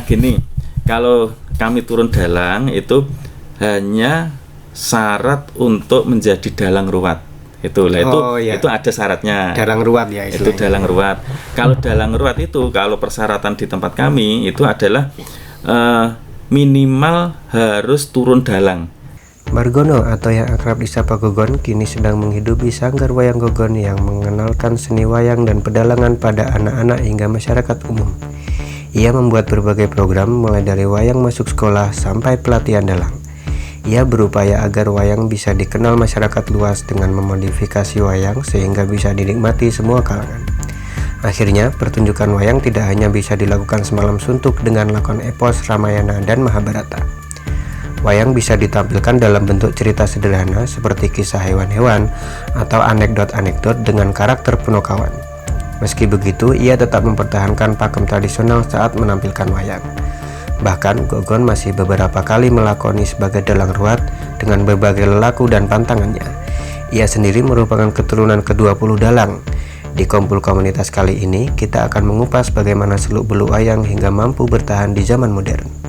Gini, kalau kami turun dalang itu hanya syarat untuk menjadi dalang ruwat. Itulah iya. itu ada syaratnya. Dalang ruwat ya Itu istilahnya. dalang ruwat. Kalau dalang ruwat itu kalau persyaratan di tempat kami itu adalah minimal harus turun dalang. Margono atau yang akrab disapa Gogon kini sedang menghidupi Sanggar Wayang Gogon yang mengenalkan seni wayang dan pedalangan pada anak-anak hingga masyarakat umum. Ia membuat berbagai program mulai dari wayang masuk sekolah sampai pelatihan dalang. Ia berupaya agar wayang bisa dikenal masyarakat luas dengan memodifikasi wayang sehingga bisa dinikmati semua kalangan. Akhirnya, pertunjukan wayang tidak hanya bisa dilakukan semalam suntuk dengan lakon epos, Ramayana, dan Mahabharata. Wayang bisa ditampilkan dalam bentuk cerita sederhana seperti kisah hewan-hewan atau anekdot-anekdot dengan karakter penokawan. Meski begitu, ia tetap mempertahankan pakem tradisional saat menampilkan wayang. Bahkan, Gogon masih beberapa kali melakoni sebagai dalang ruwat dengan berbagai lelaku dan pantangannya. Ia sendiri merupakan keturunan ke-20 dalang. Di kumpul komunitas kali ini, kita akan mengupas bagaimana seluk-beluk wayang hingga mampu bertahan di zaman modern.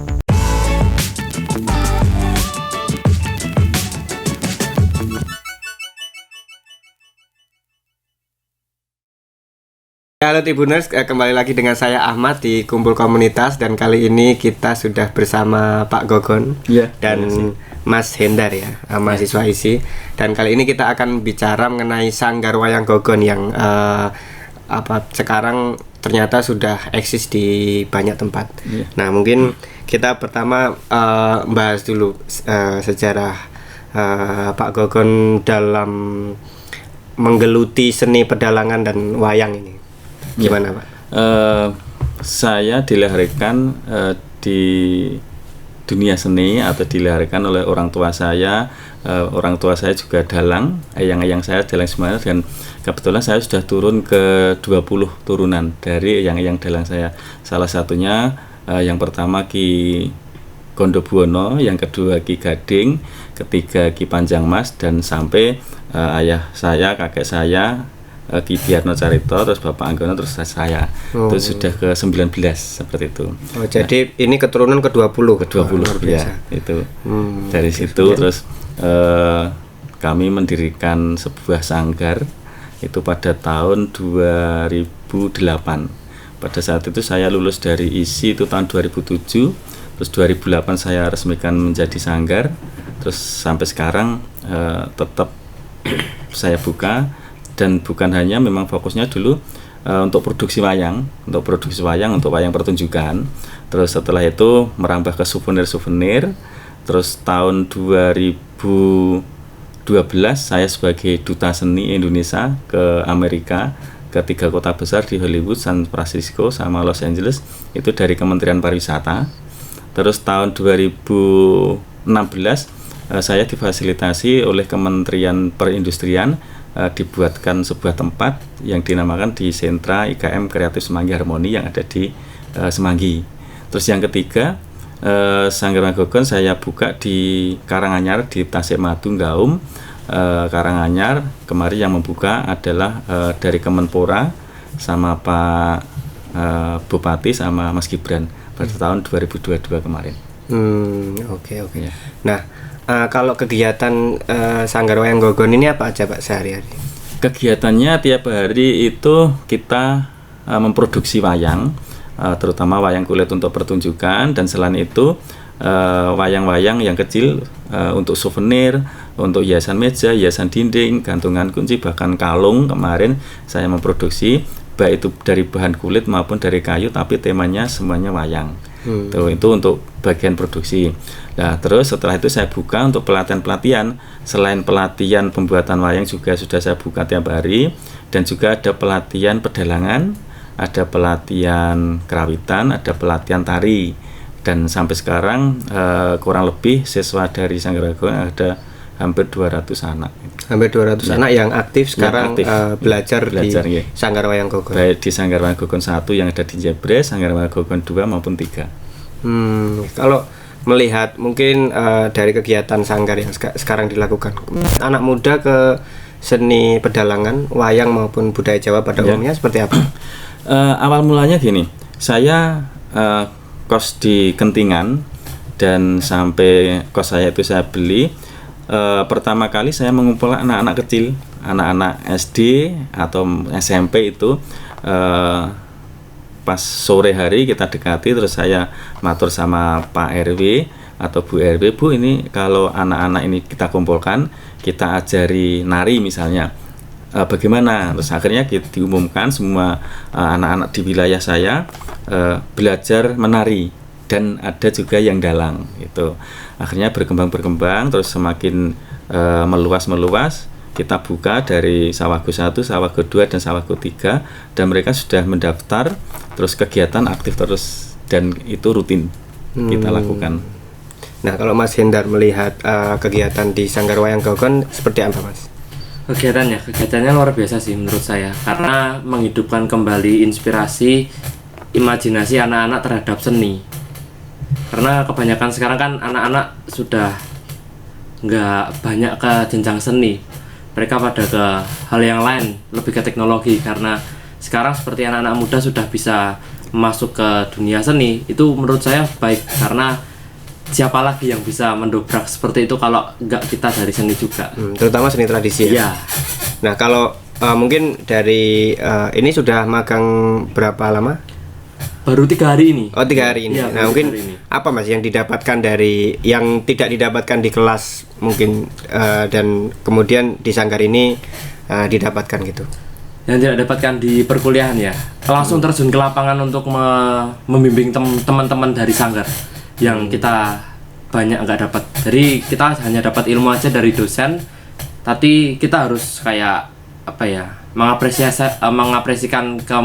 Halo Tribuners, kembali lagi dengan saya Ahmad di Kumpul Komunitas dan kali ini kita sudah bersama Pak Gogon dan Mas Hendar ya, mahasiswa ISI. Dan kali ini kita akan bicara mengenai Sanggar Wayang Gogon yang sekarang ternyata sudah eksis di banyak tempat. Nah, mungkin kita pertama bahas dulu sejarah Pak Gogon dalam menggeluti seni pedalangan dan wayang ini. Gimana Pak? Saya dilahirkan di dunia seni atau dilahirkan oleh orang tua saya. Orang tua saya juga dalang, ayang-ayang saya dalang semua, dan kebetulan saya sudah turun ke 20 turunan dari ayang-ayang dalang saya. Salah satunya yang pertama Ki Gondobuwono, yang kedua Ki Gading, ketiga Ki Panjang Mas, dan sampai ayah saya, kakek saya Ki Biarno Carito, terus Bapak Anggono, terus saya. Itu sudah ke 19 seperti itu. Jadi ini keturunan ke-20 ya, itu. Dari situ terus kami mendirikan sebuah sanggar itu pada tahun 2008. Pada saat itu saya lulus dari ISI itu tahun 2007. Terus 2008 saya resmikan menjadi sanggar. Terus sampai sekarang tetap saya buka. Dan bukan hanya memang fokusnya dulu untuk produksi wayang, untuk wayang pertunjukan. Terus setelah itu merambah ke souvenir. Terus tahun 2012 saya sebagai duta seni Indonesia ke Amerika, ke 3 kota besar di Hollywood, San Francisco, sama Los Angeles, itu dari Kementerian Pariwisata. Terus tahun 2016 saya difasilitasi oleh Kementerian Perindustrian, dibuatkan sebuah tempat yang dinamakan di Sentra IKM Kreatif Semanggi Harmoni yang ada di Semanggi. Terus yang ketiga, Sanggar Wayang Gogon saya buka di Karanganyar, di Tasikmalaya, Gaum, Karanganyar. Kemarin yang membuka adalah dari Kemenpora sama Pak Bupati sama Mas Gibran pada tahun 2022 kemarin. Oke. Ya. Nah, kalau kegiatan Sanggar Wayang Gogon ini apa aja Pak sehari-hari? Kegiatannya tiap hari itu kita memproduksi wayang, terutama wayang kulit untuk pertunjukan, dan selain itu wayang-wayang yang kecil untuk souvenir, untuk hiasan meja, hiasan dinding, gantungan kunci, bahkan kalung. Kemarin saya memproduksi baik itu dari bahan kulit maupun dari kayu, tapi temanya semuanya wayang. Itu untuk bagian produksi. Nah, terus setelah itu saya buka untuk pelatihan-pelatihan. Selain pelatihan pembuatan wayang juga sudah saya buka tiap hari, dan juga ada pelatihan pedalangan, ada pelatihan kerawitan, ada pelatihan tari. Dan sampai sekarang kurang lebih siswa dari Sanggar Wayang Gogon ada hampir 200 anak. Hampir 200 anak yang aktif sekarang belajar di Sanggar Wayang Gogon. Baik di Sanggar Wayang Gogon 1 yang ada di Jebres, Sanggar Wayang Gogon 2 maupun 3. Kalau melihat mungkin dari kegiatan sanggar yang sekarang dilakukan, anak muda ke seni pedalangan, wayang maupun budaya Jawa pada umumnya seperti apa? Awal mulanya gini, saya kos di Kentingan dan sampai kos saya itu saya beli. Pertama kali saya mengumpulkan anak-anak kecil, anak-anak SD atau SMP itu pas sore hari kita dekati, terus saya matur sama Pak RW atau Bu RW, Bu ini kalau anak-anak ini kita kumpulkan, kita ajari nari misalnya, bagaimana? Terus akhirnya diumumkan semua anak-anak di wilayah saya belajar menari. Dan ada juga yang dalang itu, akhirnya berkembang terus semakin meluas kita buka dari Sawagu 1, Sawagu 2 dan Sawagu 3 dan mereka sudah mendaftar, terus kegiatan aktif terus dan itu rutin kita lakukan. Nah, kalau Mas Hendar melihat kegiatan di Sanggar Wayang Gogon seperti apa, Mas? Kegiatannya luar biasa sih menurut saya, karena menghidupkan kembali inspirasi imajinasi anak-anak terhadap seni. Karena kebanyakan sekarang kan anak-anak sudah nggak banyak ke jenjang seni, mereka pada ke hal yang lain, lebih ke teknologi. Karena sekarang seperti anak-anak muda sudah bisa masuk ke dunia seni, itu menurut saya baik, karena siapa lagi yang bisa mendobrak seperti itu kalau nggak kita dari seni juga, terutama seni tradisi ya. Nah, kalau mungkin dari ini sudah magang berapa lama? Baru 3 hari ini. Oh, 3 hari ini. Ya, nah, mungkin apa Mas yang didapatkan dari yang tidak didapatkan di kelas mungkin dan kemudian di Sanggar ini didapatkan gitu? Yang tidak dapatkan di perkuliahan ya, langsung terjun ke lapangan untuk membimbing teman-teman dari Sanggar yang kita banyak nggak dapat. Jadi kita hanya dapat ilmu aja dari dosen, tapi kita harus kayak apa ya, mengapresiasikan ke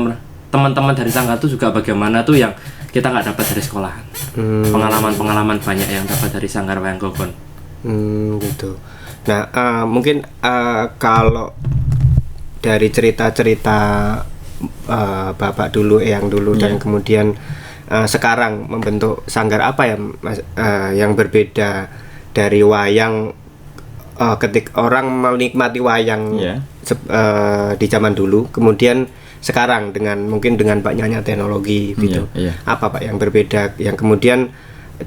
teman-teman dari Sanggar itu juga bagaimana tuh yang kita nggak dapat dari sekolahan. Pengalaman banyak yang dapat dari Sanggar Wayang Gogon. Gitu. Nah, mungkin kalau dari cerita-cerita Bapak dulu, Eyang dulu, dan kemudian sekarang membentuk Sanggar, apa ya Mas, yang berbeda dari wayang ketika orang menikmati wayang di zaman dulu, kemudian sekarang mungkin dengan banyaknya teknologi gitu. Apa Pak yang berbeda, yang kemudian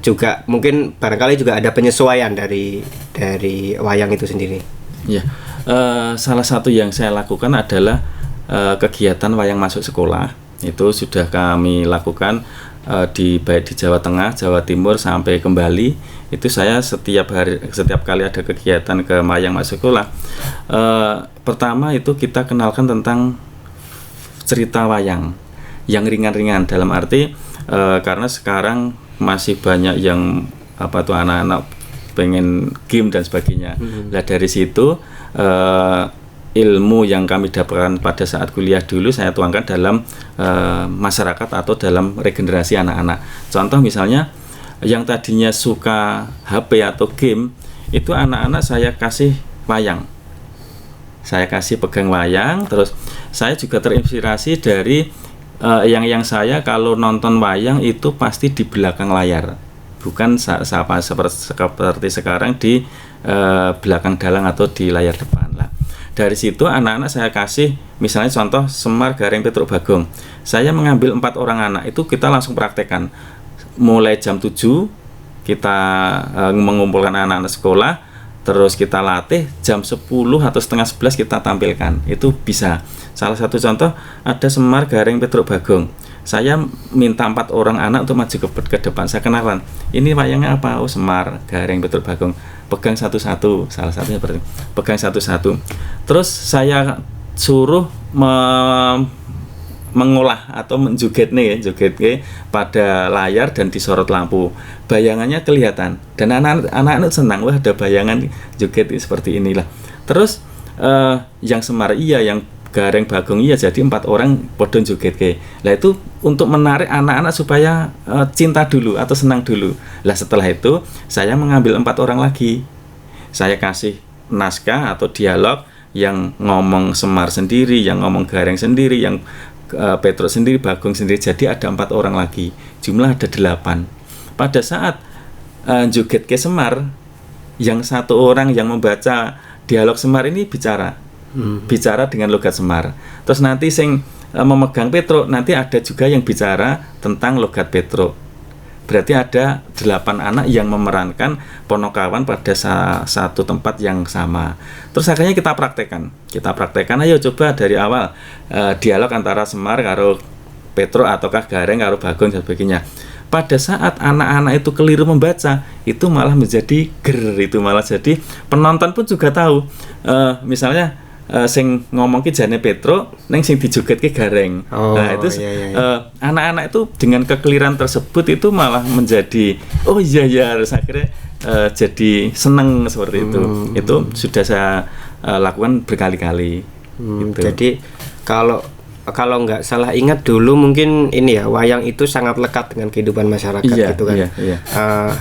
juga mungkin barangkali juga ada penyesuaian dari wayang itu sendiri? Salah satu yang saya lakukan adalah kegiatan wayang masuk sekolah. Itu sudah kami lakukan baik di Jawa Tengah, Jawa Timur sampai ke Bali. Itu saya setiap kali ada kegiatan ke wayang masuk sekolah, pertama itu kita kenalkan tentang cerita wayang yang ringan-ringan, dalam arti karena sekarang masih banyak yang anak-anak pengen game dan sebagainya. Nah, dari situ ilmu yang kami dapatkan pada saat kuliah dulu saya tuangkan dalam masyarakat atau dalam regenerasi anak-anak. Contoh misalnya yang tadinya suka HP atau game, itu anak-anak saya kasih wayang. Saya kasih pegang wayang, terus saya juga terinspirasi dari yang saya kalau nonton wayang itu pasti di belakang layar, bukan seperti sekarang di belakang dalang atau di layar depan lah. Dari situ anak-anak saya kasih, misalnya contoh Semar Gareng Petruk Bagong, saya mengambil 4 orang anak, itu kita langsung praktekkan mulai jam 7 kita mengumpulkan anak-anak sekolah, terus kita latih jam 10 atau setengah 11 kita tampilkan, itu bisa. Salah satu contoh ada Semar Gareng Petruk Bagong, saya minta 4 orang anak untuk maju ke depan, saya kenalan, ini wayangnya apa? Oh, Semar Gareng Petruk Bagong, pegang satu-satu, salah satunya seperti pegang satu-satu. Terus saya suruh mengolah atau menjoget pada layar dan disorot lampu, bayangannya kelihatan dan anak-anak senang, wah ada bayangan joget seperti inilah. Terus yang Semar yang Gareng Bagong jadi 4 orang podon joget lah, itu untuk menarik anak-anak supaya cinta dulu atau senang dulu lah. Setelah itu saya mengambil 4 orang lagi, saya kasih naskah atau dialog yang ngomong Semar sendiri, yang ngomong Gareng sendiri, yang Petruk sendiri, Bagong sendiri, jadi ada 4 orang lagi, jumlah ada 8. Pada saat joget ke Semar, yang 1 orang yang membaca dialog Semar ini bicara dengan logat Semar. Terus nanti memegang Petruk, nanti ada juga yang bicara tentang logat Petruk. berarti ada 8 anak yang memerankan Ponokawan pada satu tempat yang sama. Terus akhirnya kita praktekkan, ayo coba dari awal dialog antara Semar karo Petro ataukah Gareng karo Bagong dan sebagainya. Pada saat anak-anak itu keliru membaca, itu malah menjadi itu malah jadi penonton pun juga tahu. Misalnya sing ngomong ki jane Petro, neng sing dijogetke Gareng. Nah itu anak-anak itu dengan kekeliran tersebut itu malah menjadi oh iya harus akhirnya jadi seneng seperti itu. Itu sudah saya lakukan berkali-kali. Gitu. Jadi kalau nggak salah ingat dulu mungkin ini ya, wayang itu sangat lekat dengan kehidupan masyarakat gitu kan.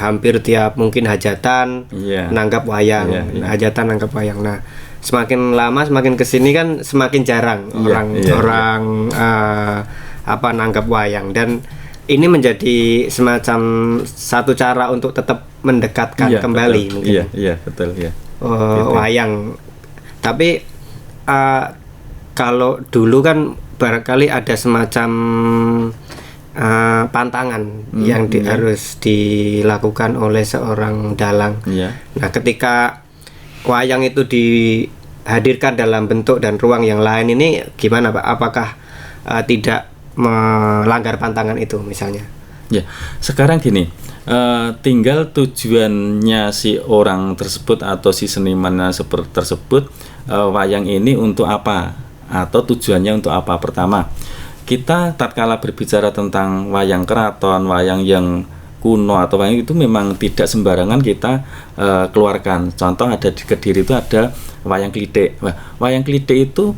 Hampir tiap mungkin hajatan nanggap wayang, hajatan nanggap wayang. Nah, semakin lama semakin kesini kan semakin jarang orang nanggap wayang, dan ini menjadi semacam satu cara untuk tetap mendekatkan kembali betul. mungkin. Betul Wayang. Tapi kalau dulu kan barangkali ada semacam pantangan yang harus dilakukan oleh seorang dalang. Nah, ketika wayang itu dihadirkan dalam bentuk dan ruang yang lain ini gimana Pak? Apakah tidak melanggar pantangan itu misalnya? Ya, sekarang gini, tinggal tujuannya si orang tersebut atau si seniman tersebut, wayang ini untuk apa? Atau tujuannya untuk apa? Pertama, kita tatkala berbicara tentang wayang keraton, wayang yang kuno atau wayang itu memang tidak sembarangan kita keluarkan. Contoh ada di Kediri itu ada wayang klitik. Wayang klitik itu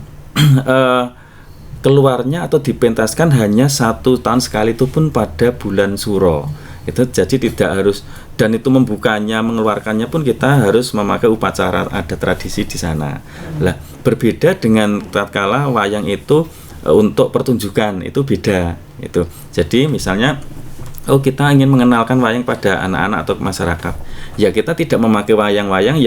keluarnya atau dipentaskan hanya 1 tahun sekali, itu pun pada bulan Suro. Itu jadi tidak harus, dan itu membukanya, mengeluarkannya pun kita harus memakai upacara, ada tradisi di sana. Lah, berbeda dengan tatkala wayang itu untuk pertunjukan, itu beda itu. Jadi misalnya kita ingin mengenalkan wayang pada anak-anak atau masyarakat. Ya kita tidak memakai wayang-wayang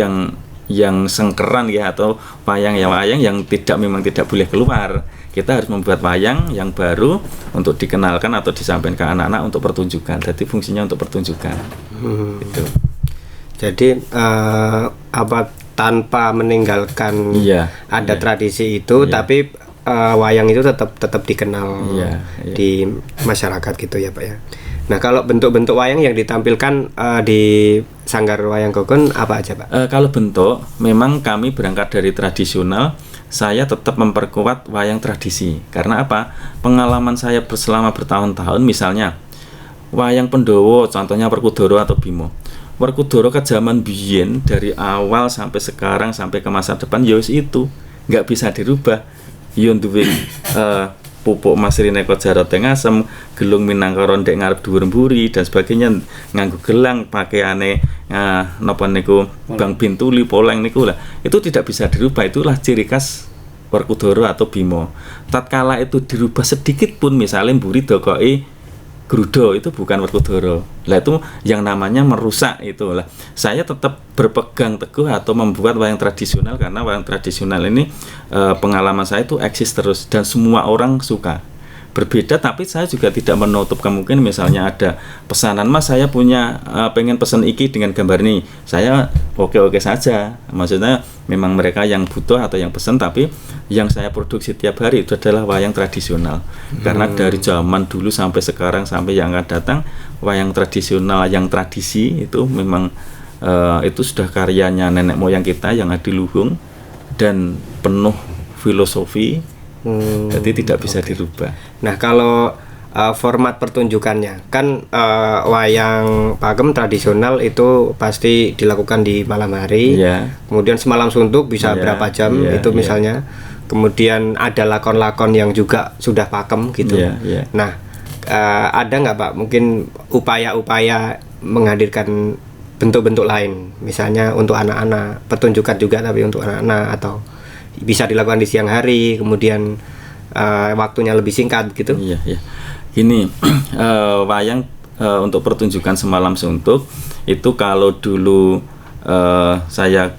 yang sengkeran ya, atau wayang yang memang tidak boleh keluar. Kita harus membuat wayang yang baru untuk dikenalkan atau disampaikan ke anak-anak untuk pertunjukan. Jadi fungsinya untuk pertunjukan. Gitu. Jadi tanpa meninggalkan tradisi itu, tapi wayang itu tetap dikenal di masyarakat gitu ya Pak ya. Nah, kalau bentuk-bentuk wayang yang ditampilkan di Sanggar Wayang Gogon apa aja Pak? Kalau bentuk, memang kami berangkat dari tradisional. Saya tetap memperkuat wayang tradisi. Karena apa? Pengalaman saya selama bertahun-tahun, misalnya wayang Pendowo, contohnya Werkudara atau Bima. Werkudara ke zaman biyen dari awal sampai sekarang sampai ke masa depan ya wis itu, nggak bisa dirubah. Yo duwe pupuk Masrine Kojaro teng asem, gelung Minangkara ndek ngarep dhuwur mburi dan sebagainya, nganggo gelang pakaiane napa niku Bang Bintuli poleng niku lah. Itu tidak bisa dirubah, itulah ciri khas Werkudara atau Bima. Tatkala itu dirubah sedikit pun, misalnya mburi dokoke Grudo, itu bukan Werkudara. Lah itu yang namanya merusak itu lah. Saya tetap berpegang teguh atau membuat wayang tradisional, karena wayang tradisional ini pengalaman saya itu eksis terus dan semua orang suka. Berbeda, tapi saya juga tidak menutup kemungkinan misalnya ada pesanan, Mas saya punya pengen pesan iki dengan gambar ini, saya oke saja. Maksudnya memang mereka yang butuh atau yang pesan, tapi yang saya produksi tiap hari itu adalah wayang tradisional. Karena dari zaman dulu sampai sekarang sampai yang akan datang, wayang tradisional yang tradisi itu memang itu sudah karyanya nenek moyang kita yang adiluhung dan penuh filosofi. Jadi tidak bisa dirubah. Nah, kalau format pertunjukannya kan wayang pakem tradisional itu pasti dilakukan di malam hari. Kemudian semalam suntuk bisa berapa jam itu misalnya. Kemudian ada lakon-lakon yang juga sudah pakem gitu. Nah, ada nggak Pak mungkin upaya-upaya menghadirkan bentuk-bentuk lain, misalnya untuk anak-anak, pertunjukan juga tapi untuk anak-anak, atau bisa dilakukan di siang hari, kemudian waktunya lebih singkat gitu. Gini, wayang untuk pertunjukan semalam suntuk itu kalau dulu saya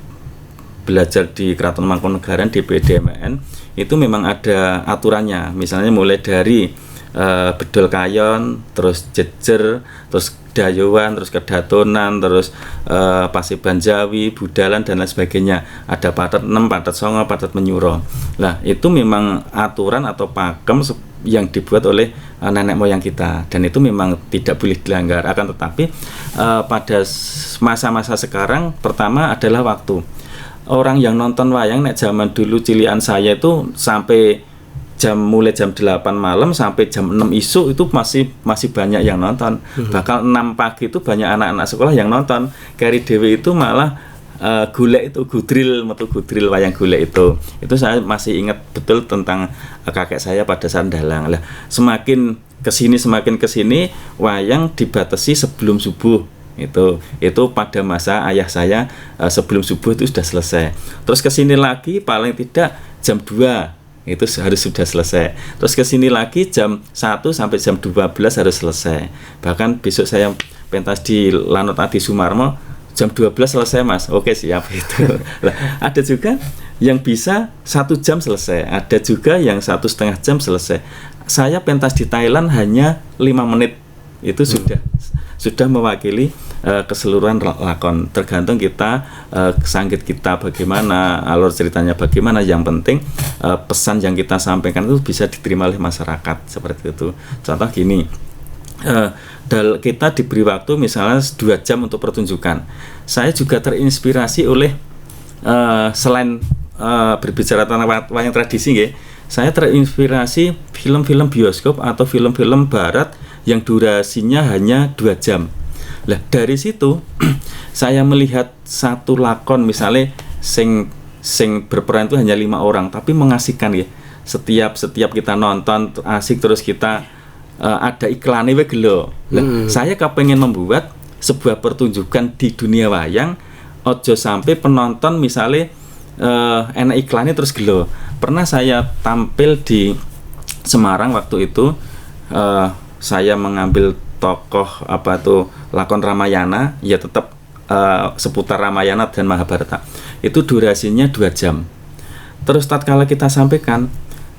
belajar di Keraton Mangkunegaran di BDMN itu memang ada aturannya. Misalnya mulai dari bedol kayon, terus jejer, terus dayuan, terus kedatonan, terus pasiban Jawi, budalan dan lain sebagainya. Ada patet 6, patet 9, patet menyuro. Lah itu memang aturan atau pakem yang dibuat oleh nenek moyang kita, dan itu memang tidak boleh dilanggar. Akan tetapi pada masa-masa sekarang, pertama adalah waktu. Orang yang nonton wayang nek zaman dulu cilian saya itu sampai mulai jam 8 malam sampai jam 6 isuk itu masih banyak yang nonton. Bahkan 6 pagi itu banyak anak-anak sekolah yang nonton. Kari dewe itu malah golek itu metu gudril wayang golek itu saya masih ingat betul tentang kakek saya pada saat dalang. Lah semakin kesini wayang dibatasi sebelum subuh. Itu pada masa ayah saya sebelum subuh itu sudah selesai. Terus kesini lagi paling tidak jam 2 itu harus sudah selesai. Terus kesini lagi jam 1 sampai jam 12 harus selesai. Bahkan besok saya pentas di Lanut Adi Sumarmo jam 12 selesai Mas. Oke siap itu. Nah, ada juga yang bisa 1 jam selesai, ada juga yang 1,5 jam selesai. Saya pentas di Thailand hanya 5 menit itu sudah mewakili keseluruhan lakon. Tergantung kita sanggit kita bagaimana, alur ceritanya bagaimana. Yang penting pesan yang kita sampaikan itu bisa diterima oleh masyarakat, seperti itu. Contoh gini, kita diberi waktu misalnya 2 jam untuk pertunjukan. Saya juga terinspirasi oleh selain berbicara tentang wayang tradisi, saya terinspirasi film-film bioskop atau film-film barat yang durasinya hanya 2 jam. Lah dari situ saya melihat satu lakon misalnya sing berperan itu hanya 5 orang tapi mengasihkan ya. Setiap kita nonton asik, terus kita ada iklannya we gelo. Saya kepengen membuat sebuah pertunjukan di dunia wayang, ojo sampai penonton misalnya enak iklannya terus gelo. Pernah saya tampil di Semarang waktu itu, saya mengambil tokoh lakon Ramayana, ya tetap seputar Ramayana dan Mahabharata. Itu durasinya 2 jam. Terus tatkala kita sampaikan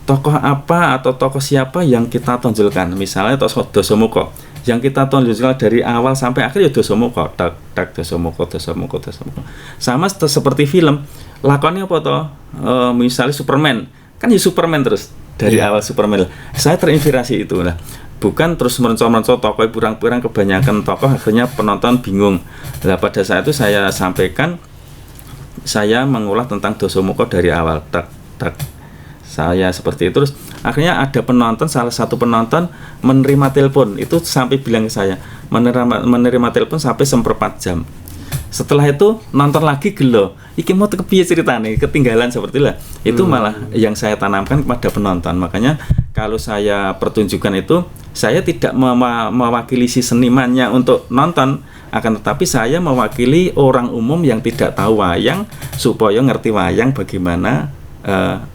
tokoh apa atau tokoh siapa yang kita tonjolkan, misalnya tokoh Dasamuka yang kita tonjolkan dari awal sampai akhir ya Dasamuka, Dasamuka. Sama seperti film, lakonnya apa toh? Misalnya Superman, kan ya Superman terus dari awal Superman. Saya terinspirasi itu lah. Bukan terus merenco-merenco tokoh pirang-pirang, kebanyakan tokoh akhirnya penonton bingung. Nah, pada saat itu saya sampaikan, saya mengulas tentang Dasamuka dari awal. Saya seperti itu. Terus akhirnya ada penonton, salah satu penonton menerima telepon, itu sampai bilang ke saya, menerima telepon sampai 1/4 jam. Setelah itu nonton lagi gelo, iki mau kepiye ceritane, ketinggalan seperti lah. Itu malah yang saya tanamkan kepada penonton. Makanya kalau saya pertunjukan itu, saya tidak mewakili si senimannya untuk nonton, akan tetapi saya mewakili orang umum yang tidak tahu wayang supaya ngerti wayang bagaimana,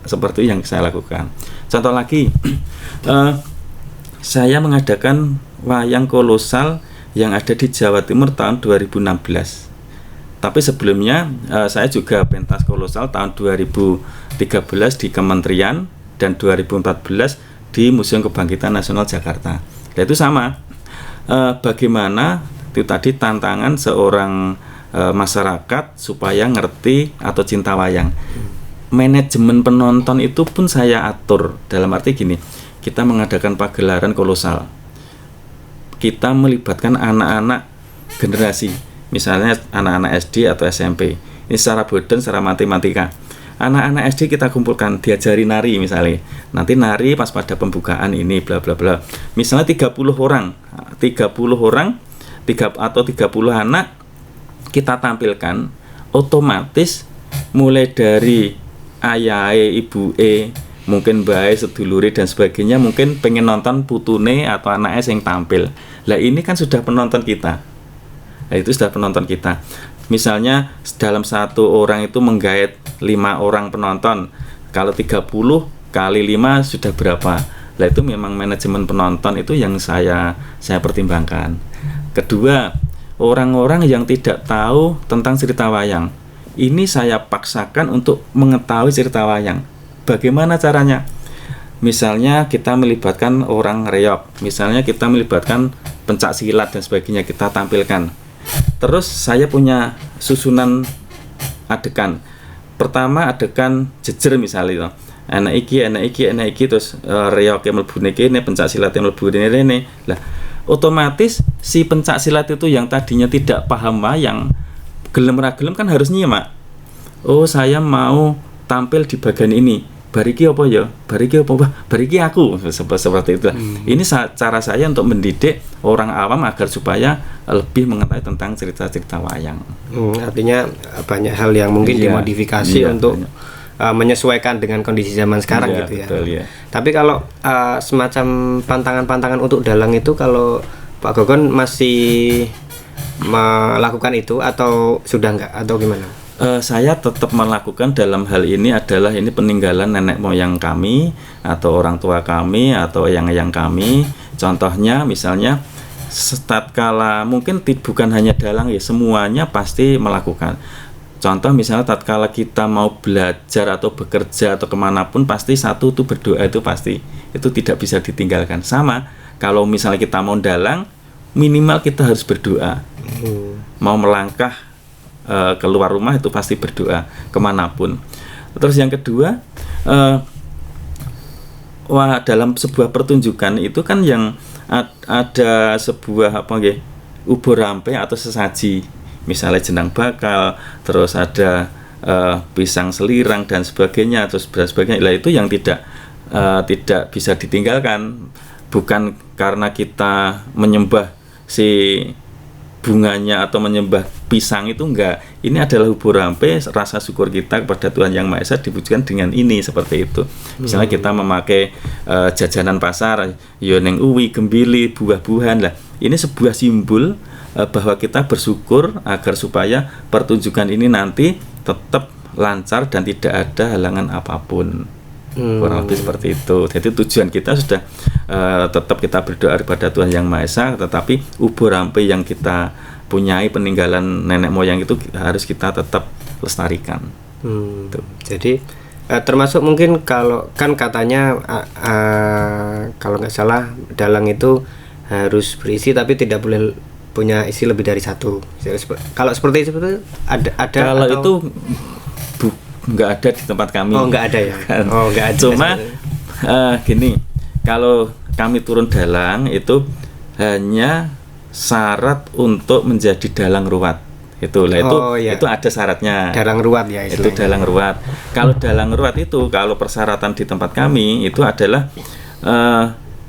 seperti yang saya lakukan. Contoh lagi, saya mengadakan wayang kolosal yang ada di Jawa Timur tahun 2016. Tapi sebelumnya saya juga pentas kolosal tahun 2013 di Kementerian dan 2014 di Museum Kebangkitan Nasional Jakarta. Nah, itu sama. Bagaimana itu tadi tantangan seorang masyarakat supaya ngerti atau cinta wayang. Manajemen penonton itu pun saya atur, dalam arti gini, kita mengadakan pagelaran kolosal. Kita melibatkan anak-anak generasi, misalnya anak-anak SD atau SMP. Ini secara bodon, secara matematika. Anak-anak SD kita kumpulkan, diajari nari misalnya. Nanti nari pas pada pembukaan ini bla bla bla. Misalnya 30 orang atau 30 anak kita tampilkan, otomatis mulai dari ayahe, ibuke, mungkin bae, sedulure dan sebagainya mungkin pengen nonton putune atau anaknya yang tampil. Lah ini kan sudah penonton kita. Nah, itu sudah penonton kita. Misalnya dalam satu orang itu menggait 5 orang penonton. Kalau 30 kali 5 sudah berapa? Lah itu memang manajemen penonton itu yang saya pertimbangkan. Kedua, orang-orang yang tidak tahu tentang cerita wayang, ini saya paksakan untuk mengetahui cerita wayang. Bagaimana caranya? misalnya kita melibatkan orang reok, misalnya kita melibatkan pencak silat dan sebagainya, kita tampilkan. Terus saya punya susunan adegan. Pertama adegan jejer misalnya, anak iki terus reok yang mlebu niki, pencak silat yang mlebu rene. Lah, otomatis si pencak silat itu yang tadinya tidak paham wayang, gelem ra gelem kan harus nyimak. Oh, saya mau tampil di bagian ini. Bariki apa ya? Bariki aku. Seperti itu. Ini cara saya untuk mendidik orang awam agar supaya lebih mengetahui tentang cerita-cerita wayang. Artinya banyak hal yang mungkin dimodifikasi untuk menyesuaikan dengan kondisi zaman sekarang gitu ya. Betul, ya. Tapi kalau semacam pantangan-pantangan untuk dalang itu, kalau Pak Gogon masih melakukan itu atau sudah enggak atau gimana? Saya tetap melakukan. Dalam hal ini adalah ini peninggalan nenek moyang kami atau orang tua kami atau eyang-eyang kami. Contohnya misalnya tatkala mungkin bukan hanya dalang ya, semuanya pasti melakukan. Contoh misalnya tatkala kita mau belajar atau bekerja atau kemanapun, pasti satu itu berdoa, itu pasti, itu tidak bisa ditinggalkan. Sama kalau misalnya kita mau dalang, minimal kita harus berdoa. Mau melangkah keluar rumah itu pasti berdoa kemanapun. Terus yang kedua, dalam sebuah pertunjukan itu kan yang ada sebuah ubur rampe atau sesaji, misalnya jenang bakal, terus ada pisang selirang dan sebagainya, terus sebagainya. Itu yang tidak bisa ditinggalkan, bukan karena kita menyembah si bunganya atau menyembah pisang, itu enggak. Ini adalah ubur rampe, rasa syukur kita kepada Tuhan Yang Maha Esa diwujudkan dengan ini, seperti itu. Misalnya kita memakai jajanan pasar, yoneng uwi, gembili, buah-buahan lah. Ini sebuah simbol bahwa kita bersyukur agar supaya pertunjukan ini nanti tetap lancar dan tidak ada halangan apapun. Kurang lebih seperti itu. Jadi tujuan kita sudah tetap kita berdoa kepada Tuhan Yang Maha Esa, tetapi ubur rampe yang kita punyai peninggalan nenek moyang itu harus kita tetap lestarikan. Jadi termasuk mungkin kalau kan katanya kalau nggak salah dalang itu harus berisi tapi tidak boleh punya isi lebih dari satu. Kalau seperti itu ada kalau atau? Itu nggak ada di tempat kami. Oh, nggak ada ya. Kan. Oh, nggak ada. Cuma gini, kalau kami turun dalang itu hanya syarat untuk menjadi dalang ruwat. Itulah itu ada syaratnya. Dalang ruwat ya istilahnya. Itu dalang ruwat. Kalau dalang ruwat itu, kalau persyaratan di tempat kami itu adalah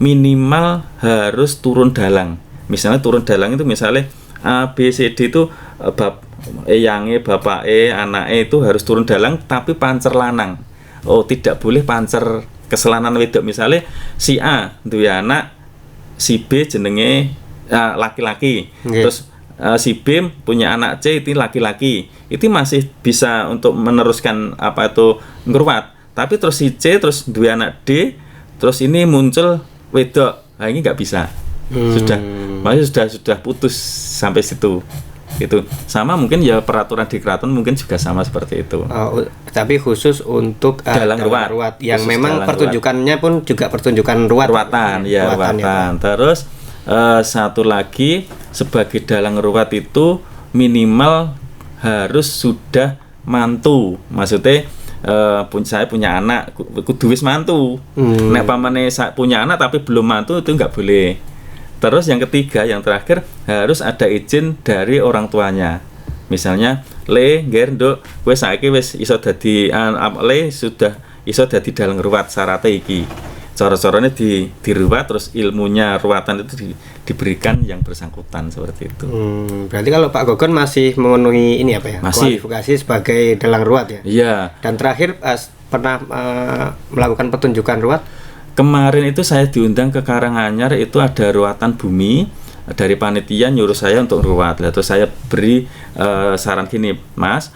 minimal harus turun dalang. Misalnya turun dalang itu misalnya A, B, C, D itu eyange, bapake, anake itu harus turun dalang tapi pancer lanang. Oh, tidak boleh pancer keselanan wedok. Misalnya si A duwe anak, si B jenenge laki-laki. Terus si B punya anak C itu laki-laki. Itu masih bisa untuk meneruskan ngruwat. Tapi terus si C terus duwe anak D, terus ini muncul wedok. Nah, ini nggak bisa. Sudah putus sampai situ. Itu sama mungkin ya peraturan di keraton mungkin juga sama seperti itu. Tapi khusus untuk dalang ruwat yang khusus memang pertunjukannya pun juga pertunjukan ruwatan. Ruwatan. Terus satu lagi, sebagai dalang ruwat itu minimal harus sudah mantu. Maksudnya saya punya anak kudu wis mantu. Nek pamane punya anak tapi belum mantu itu nggak boleh. Terus yang ketiga, yang terakhir, harus ada izin dari orang tuanya. Misalnya, nduk, kowe saiki wis iso dadi sudah iso dadi dalang ruwat syaratnya iki. Cara-caranya diruwat, terus ilmunya ruwatan itu diberikan yang bersangkutan, seperti itu. Berarti kalau Pak Gogon masih memenuhi ini apa ya? Masih. Kualifikasi sebagai dalang ruwat ya? Iya. Dan terakhir pernah melakukan pertunjukan ruwat? Kemarin itu saya diundang ke Karanganyar, itu ada ruwatan bumi, dari panitia nyuruh saya untuk ruwat. Terus saya beri saran gini, Mas,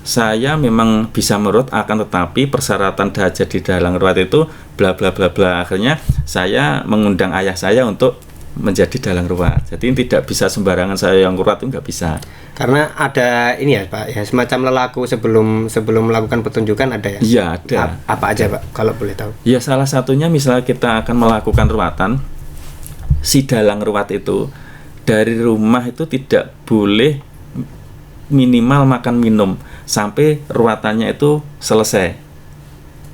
saya memang bisa meruwat, akan tetapi persyaratan jadi dalang ruwat itu bla bla bla bla. Akhirnya saya mengundang ayah saya untuk menjadi dalang ruwat. Jadi tidak bisa sembarangan saya yang ruwat itu nggak bisa. Karena ada ini ya Pak, ya semacam lelaku sebelum melakukan pertunjukan ada ya? Iya ada. Apa aja Pak, kalau boleh tahu? Ya salah satunya misalnya kita akan melakukan ruwatan, si dalang ruwat itu dari rumah itu tidak boleh minimal makan minum sampai ruwatannya itu selesai.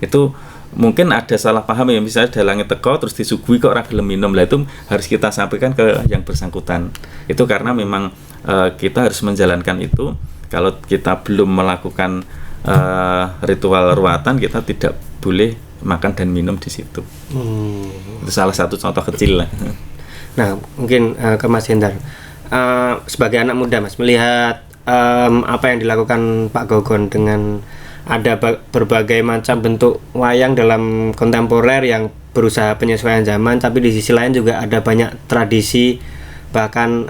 Itu mungkin ada salah paham ya, misalnya dalangnya teko terus disuguhi kok ora gelem minum, lah itu harus kita sampaikan ke yang bersangkutan. Itu karena memang kita harus menjalankan itu. Kalau kita belum melakukan ritual ruwatan, kita tidak boleh makan dan minum di situ. Itu salah satu contoh kecil lah. Nah mungkin ke Mas Hendar, sebagai anak muda Mas, melihat apa yang dilakukan Pak Gogon dengan ada berbagai macam bentuk wayang dalam kontemporer yang berusaha penyesuaian zaman, tapi di sisi lain juga ada banyak tradisi, bahkan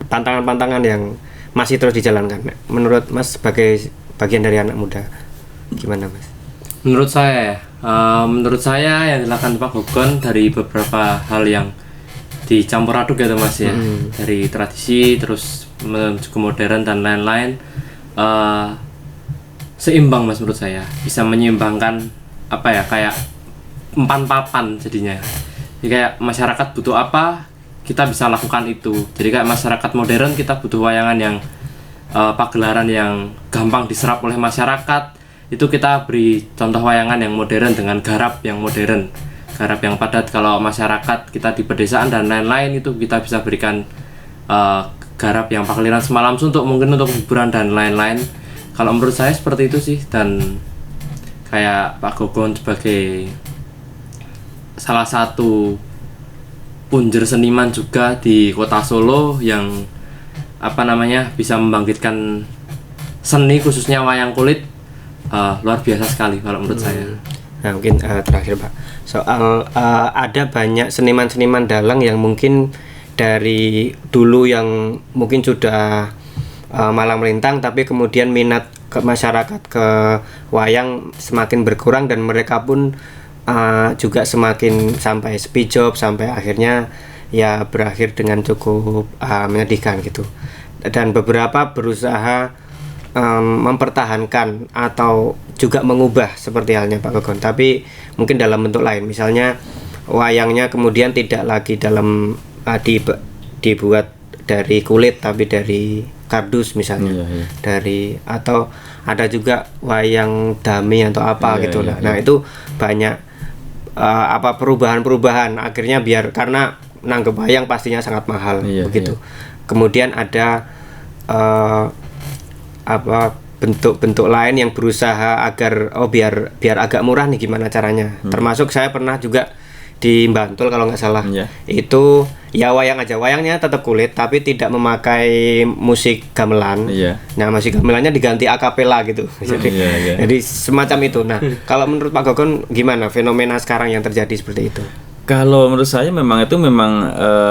pantangan-pantangan yang masih terus dijalankan. Menurut Mas sebagai bagian dari anak muda, gimana Mas? Menurut saya yang dilakukan Pak Gogon dari beberapa hal yang dicampur aduk gitu Mas ya, dari tradisi terus menuju ke modern dan lain-lain, seimbang Mas, menurut saya bisa menyeimbangkan apa ya, kayak empan papan jadinya. Jadi kayak masyarakat butuh apa kita bisa lakukan itu. Jadi kayak masyarakat modern kita butuh wayangan yang pagelaran yang gampang diserap oleh masyarakat, itu kita beri contoh wayangan yang modern dengan garap yang modern, garap yang padat. Kalau masyarakat kita di pedesaan dan lain-lain itu kita bisa berikan garap yang pagelaran semalam suntuk, mungkin untuk hiburan dan lain-lain. Kalau menurut saya seperti itu sih. Dan kayak Pak Gogon sebagai salah satu punjer seniman juga di kota Solo yang bisa membangkitkan seni khususnya wayang kulit, luar biasa sekali kalau menurut saya. Nah mungkin terakhir Pak, soal ada banyak seniman-seniman dalang yang mungkin dari dulu yang mungkin sudah malang melintang, tapi kemudian minat ke masyarakat ke wayang semakin berkurang dan mereka pun juga semakin sampai sepi job, sampai akhirnya ya berakhir dengan cukup menyedihkan gitu. Dan beberapa berusaha mempertahankan atau juga mengubah seperti halnya Pak Gogon, tapi mungkin dalam bentuk lain. Misalnya wayangnya kemudian tidak lagi dalam dibuat dari kulit tapi dari kardus misalnya, dari, atau ada juga wayang dami atau apa gitu lah. Nah itu banyak perubahan-perubahan akhirnya, biar karena nanggep wayang pastinya sangat mahal begitu. Kemudian ada bentuk-bentuk lain yang berusaha agar biar agak murah nih, gimana caranya. Termasuk saya pernah juga di Bantul kalau nggak salah, itu ya wayang aja, wayangnya tetap kulit tapi tidak memakai musik gamelan. Nah musik gamelannya diganti akapela gitu. Jadi semacam itu. Nah kalau menurut Pak Gogon gimana fenomena sekarang yang terjadi seperti itu? Kalau menurut saya memang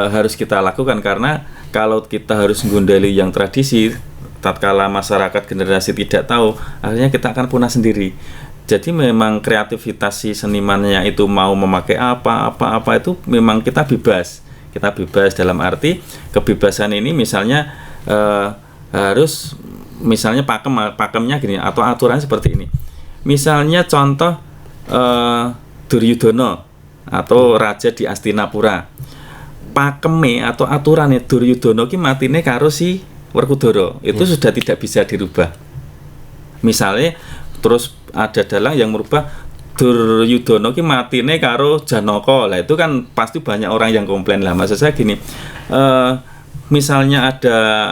harus kita lakukan, karena kalau kita harus menggundali yang tradisi, tatkala masyarakat generasi tidak tahu, akhirnya kita akan punah sendiri. Jadi memang kreativitas si senimannya itu mau memakai apa itu memang kita bebas dalam arti kebebasan ini. Misalnya harus misalnya pakemnya gini, atau aturan seperti ini. Misalnya contoh Duryudono atau raja di Astinapura, pakeme atau aturannya Duryudono ki matine karo si Werkudara itu sudah tidak bisa dirubah. Misalnya terus ada dalang yang merubah Duryudono ki matine karo Janaka, lah itu kan pasti banyak orang yang komplain lah. Maksud saya gini, misalnya ada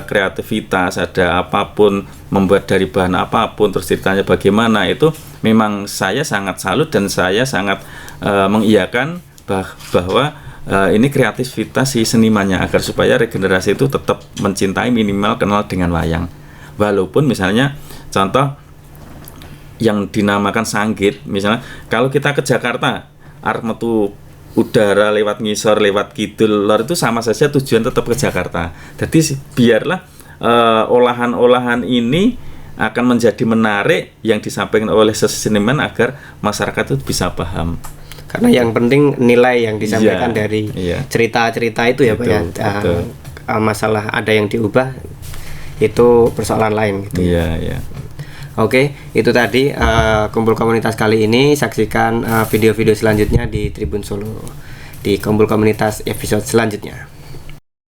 kreativitas, ada apapun, membuat dari bahan apapun, terus ceritanya bagaimana, itu memang saya sangat salut dan saya sangat mengiyakan bahwa ini kreativitas si senimannya, agar supaya regenerasi itu tetap mencintai, minimal kenal dengan wayang. Walaupun misalnya contoh yang dinamakan sanggit, misalnya kalau kita ke Jakarta arep metu udara lewat ngisor, lewat kidul lor, itu sama saja tujuan tetap ke Jakarta. Jadi biarlah olahan-olahan ini akan menjadi menarik yang disampaikan oleh seniman agar masyarakat itu bisa paham. Karena yang penting nilai yang disampaikan dari cerita-cerita itu ya Pak ya. Masalah ada yang diubah itu persoalan lain gitu. Iya. Oke, itu tadi kumpul komunitas kali ini. Saksikan video-video selanjutnya di Tribun Solo di kumpul komunitas episode selanjutnya.